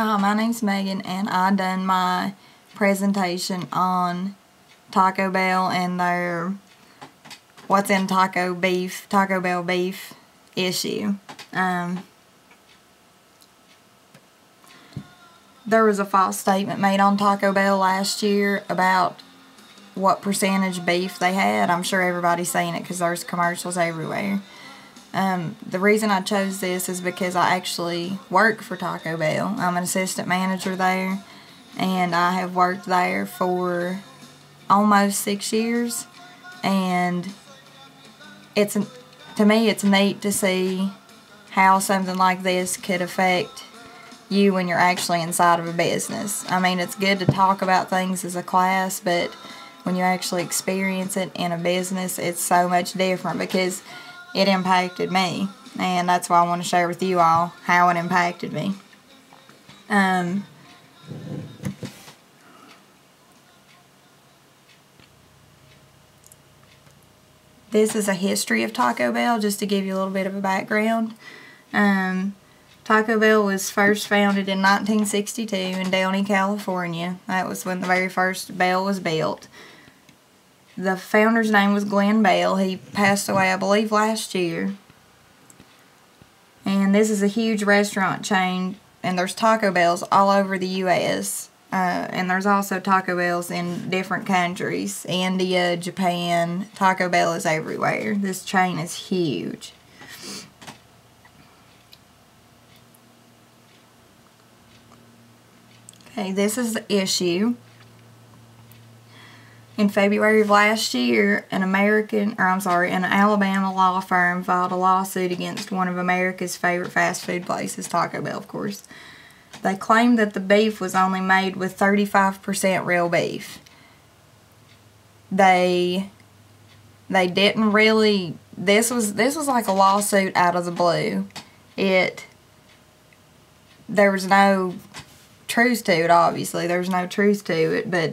Hi, my name's Megan, and I done my presentation on Taco Bell and their what's in Taco Bell beef issue. There was a false statement made on Taco Bell last year about what percentage beef they had. I'm sure everybody's seen it because there's commercials everywhere. The reason I chose this is because I actually work for Taco Bell. I'm an assistant manager there, and I have worked there for almost 6 years, and to me it's neat to see how something like this could affect you when you're actually inside of a business. I mean, it's good to talk about things as a class, but when you actually experience it in a business, it's so much different because it impacted me, and that's why I want to share with you all how it impacted me. This is a history of Taco Bell, just to give you a little bit of a background. Taco Bell was first founded in 1962 in Downey, California. That was when the very first Bell was built. The founder's name was Glenn Bell. He passed away, I believe, last year. And this is a huge restaurant chain, and there's Taco Bells all over the U.S. And there's also Taco Bells in different countries. India, Japan. Taco Bell is everywhere. This chain is huge. Okay, this is the issue. In February of last year, an Alabama law firm filed a lawsuit against one of America's favorite fast food places, Taco Bell, of course. They claimed that the beef was only made with 35% real beef. They didn't really. This was like a lawsuit out of the blue. There was no truth to it. Obviously, there was no truth to it, but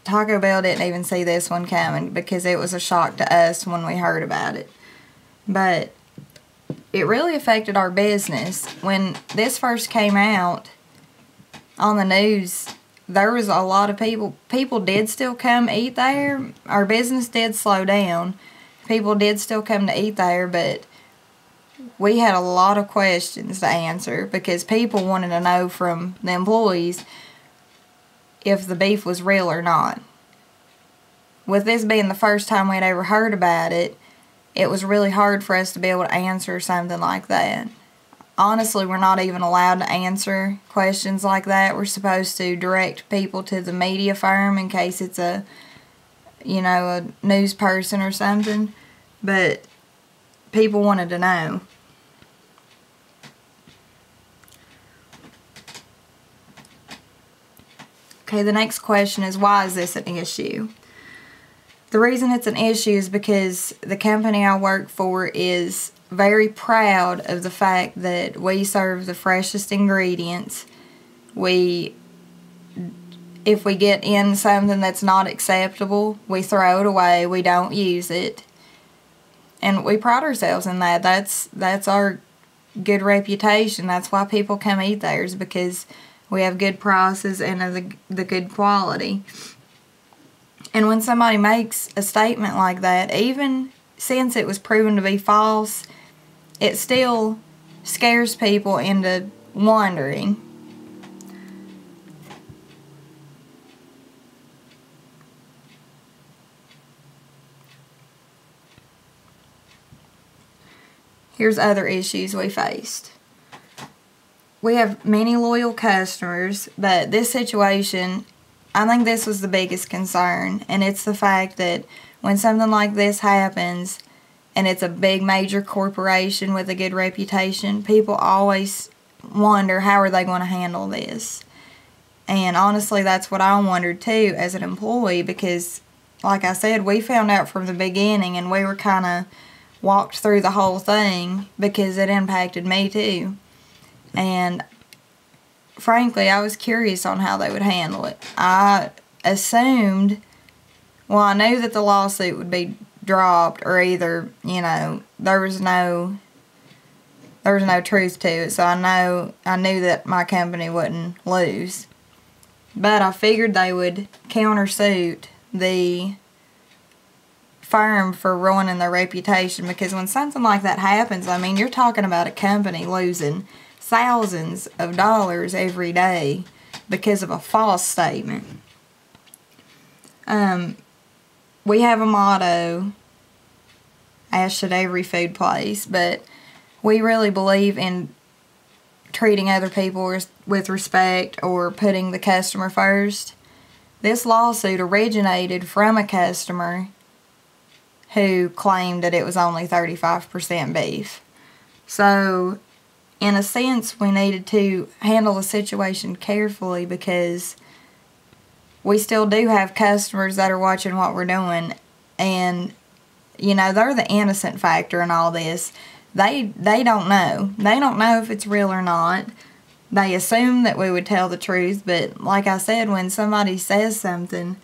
Taco Bell didn't even see this one coming because it was a shock to us when we heard about it. But it really affected our business. When this first came out on the news, there was a lot of people. People did still come eat there. Our business did slow down. People did still come to eat there, but we had a lot of questions to answer because people wanted to know from the employees if the beef was real or not. With this being the first time we'd ever heard about it, it was really hard for us to be able to answer something like that. Honestly, we're not even allowed to answer questions like that. We're supposed to direct people to the media firm in case it's a news person or something. But people wanted to know. Okay, the next question is, why is this an issue? The reason it's an issue is because the company I work for is very proud of the fact that we serve the freshest ingredients. If we get in something that's not acceptable, we throw it away, we don't use it. And we pride ourselves in that. That's our good reputation. That's why people come eat there, is because we have good prices and the good quality. And when somebody makes a statement like that, even since it was proven to be false, it still scares people into wondering. Here's other issues we faced. We have many loyal customers, but this situation, I think this was the biggest concern, and it's the fact that when something like this happens, and it's a big major corporation with a good reputation, people always wonder, how are they going to handle this? And honestly, that's what I wondered too as an employee, because like I said, we found out from the beginning, and we were kind of walked through the whole thing because it impacted me too. And frankly, I was curious on how they would handle it. I assumed, I knew that the lawsuit would be dropped, or either, there was no there was no truth to it, so I knew that my company wouldn't lose. But I figured they would countersuit the firm for ruining their reputation, because when something like that happens, I mean, you're talking about a company losing thousands of dollars every day because of a false statement. We have a motto, as should every food place, but we really believe in treating other people with respect or putting the customer first. This lawsuit originated from a customer who claimed that it was only 35% beef. So, in a sense, we needed to handle the situation carefully, because we still do have customers that are watching what we're doing, and, you know, they're the innocent factor in all this. They don't know. They don't know if it's real or not. They assume that we would tell the truth, but like I said, when somebody says something,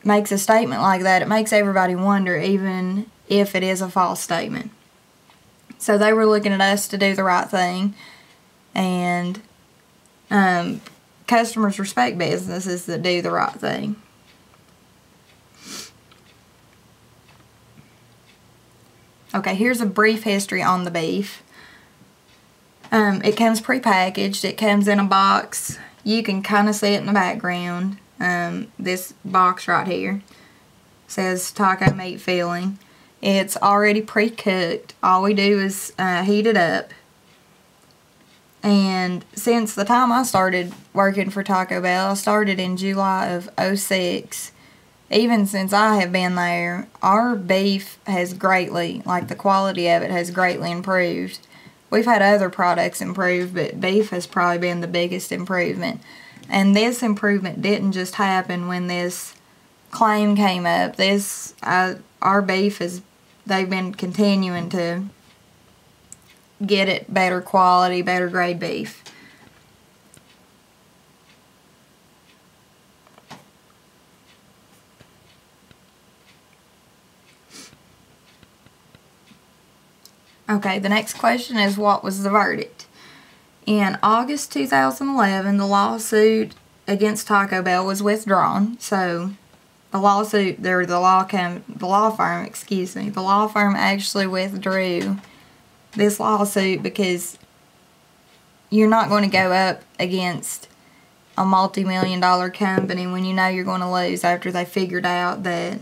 makes a statement like that, it makes everybody wonder, even if it is a false statement. So they were looking at us to do the right thing, and customers respect businesses that do the right thing. Okay, here's a brief history on the beef. It comes prepackaged. It comes in a box. You can kind of see it in the background. This box right here says taco meat filling. It's already pre-cooked. All we do is heat it up. And since the time I started working for Taco Bell, I started in July of '06. Even since I have been there, our beef has greatly, like the quality of it has greatly improved. We've had other products improve, but beef has probably been the biggest improvement. And this improvement didn't just happen when this claim came up. Our beef they've been continuing to get it better quality, better grade beef. Okay, the next question is, what was the verdict? In August 2011, the lawsuit against Taco Bell was withdrawn. So the law firm actually withdrew this lawsuit, because you're not going to go up against a multi-million-dollar company when you know you're going to lose, after they figured out that,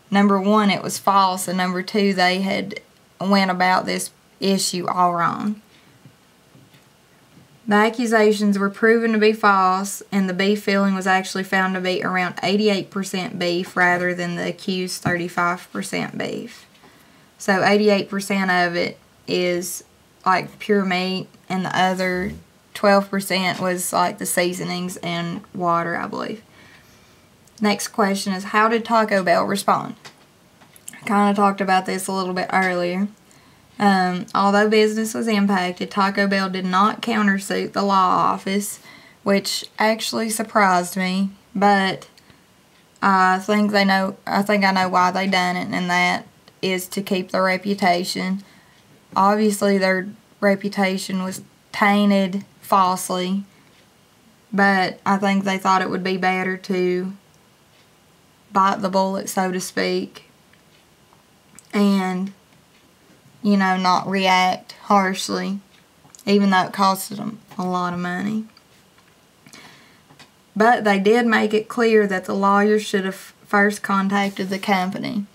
number one, it was false, and number two, they had went about this issue all wrong. The accusations were proven to be false, and the beef filling was actually found to be around 88% beef rather than the accused 35% beef. So 88% of it is like pure meat, and the other 12% was like the seasonings and water, I believe. Next question is, how did Taco Bell respond? I kind of talked about this a little bit earlier. Although business was impacted, Taco Bell did not countersuit the law office, which actually surprised me, but I think I know why they done it, and that is to keep their reputation. Obviously their reputation was tainted falsely, but I think they thought it would be better to bite the bullet, so to speak, and, you know, not react harshly, even though it costed them a lot of money. But they did make it clear that the lawyers should have first contacted the company.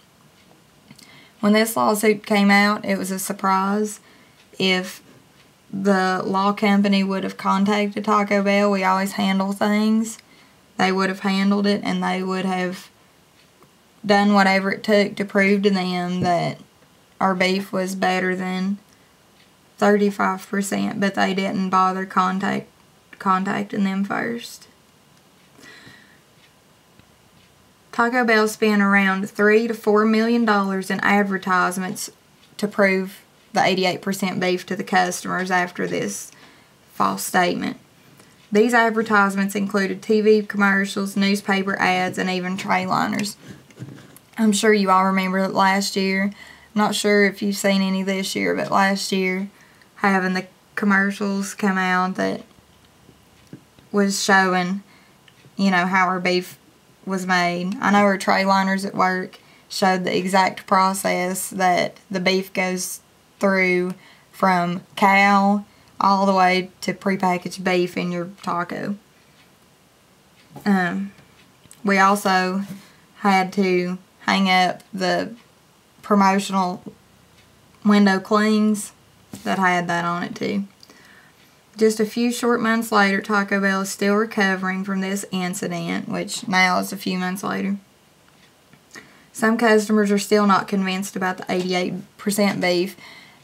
When this lawsuit came out, it was a surprise. If the law company would have contacted Taco Bell, we always handle things, they would have handled it, and they would have done whatever it took to prove to them that our beef was better than 35%, but they didn't bother contacting them first. Taco Bell spent around $3 to $4 million in advertisements to prove the 88% beef to the customers after this false statement. These advertisements included TV commercials, newspaper ads, and even tray liners. I'm sure you all remember last year. I'm not sure if you've seen any this year, but last year having the commercials come out that was showing, you know, how our beef was made. I know our tray liners at work showed the exact process that the beef goes through from cow all the way to prepackaged beef in your taco. We also had to hang up the promotional window clings that had that on it too. Just a few short months later, Taco Bell is still recovering from this incident, which now is a few months later. Some customers are still not convinced about the 88% beef.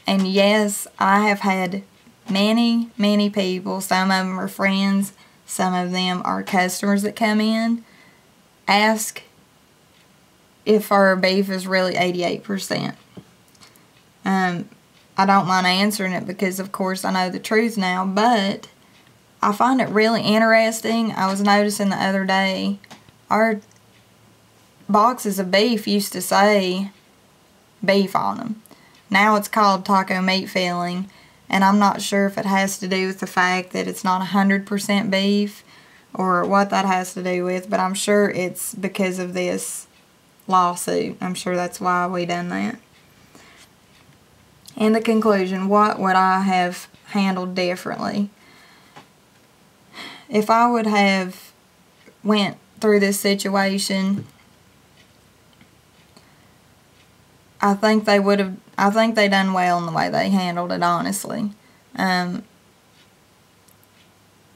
And yes, I have had many, many people, some of them are friends, some of them are customers that come in, ask if our beef is really 88%. I don't mind answering it because, of course, I know the truth now, but I find it really interesting. I was noticing the other day, our boxes of beef used to say beef on them. Now it's called taco meat filling, and I'm not sure if it has to do with the fact that it's not 100% beef or what that has to do with, but I'm sure it's because of this lawsuit. I'm sure that's why we done that. In the conclusion, what would I have handled differently? If I would have went through this situation, I think they done well in the way they handled it, honestly. I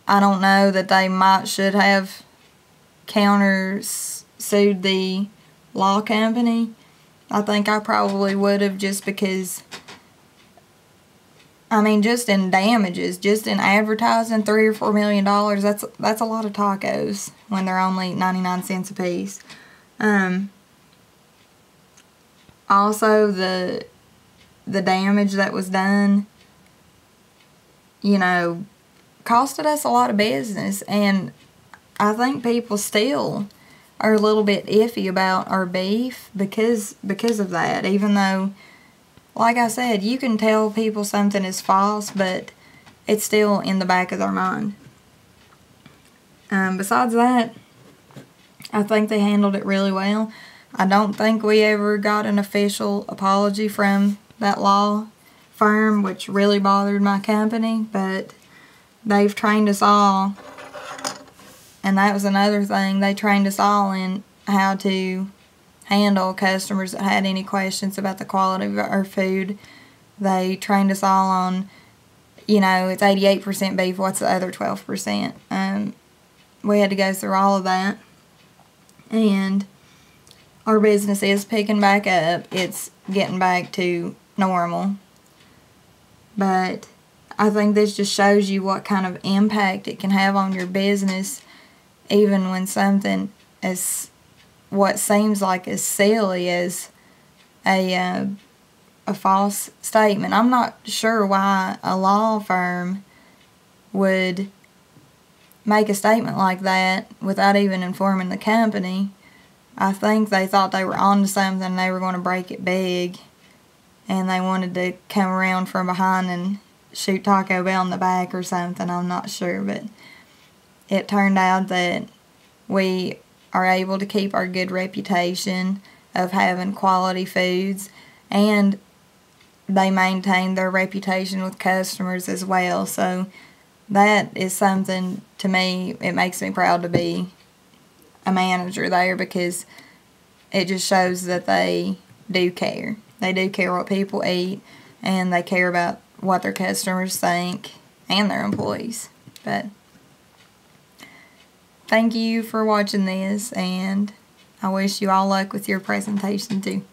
don't know that they should have counter-sued the law company. I think I probably would have, just because, I mean, just in damages, just in advertising, $3 or $4 million, that's a lot of tacos when they're only 99 cents a piece. Also, the damage that was done, you know, costed us a lot of business, and I think people still are a little bit iffy about our beef because of that, even though, like I said, you can tell people something is false, but it's still in the back of their mind. Besides that, I think they handled it really well. I don't think we ever got an official apology from that law firm, which really bothered my company, but they've trained us all, and that was another thing. They trained us all in how to handle customers that had any questions about the quality of our food. They trained us all on, you know, it's 88% beef, what's the other 12%? We had to go through all of that, and our business is picking back up. It's getting back to normal, but I think this just shows you what kind of impact it can have on your business, even when something as what seems like as silly as a false statement. I'm not sure why a law firm would make a statement like that without even informing the company. I think they thought they were onto something and they were going to break it big, and they wanted to come around from behind and shoot Taco Bell in the back or something. I'm not sure, but it turned out that we are able to keep our good reputation of having quality foods, and they maintain their reputation with customers as well. So that is something, to me, it makes me proud to be a manager there, because it just shows that they do care. They do care what people eat, and they care about what their customers think and their employees. But thank you for watching this, and I wish you all luck with your presentation too.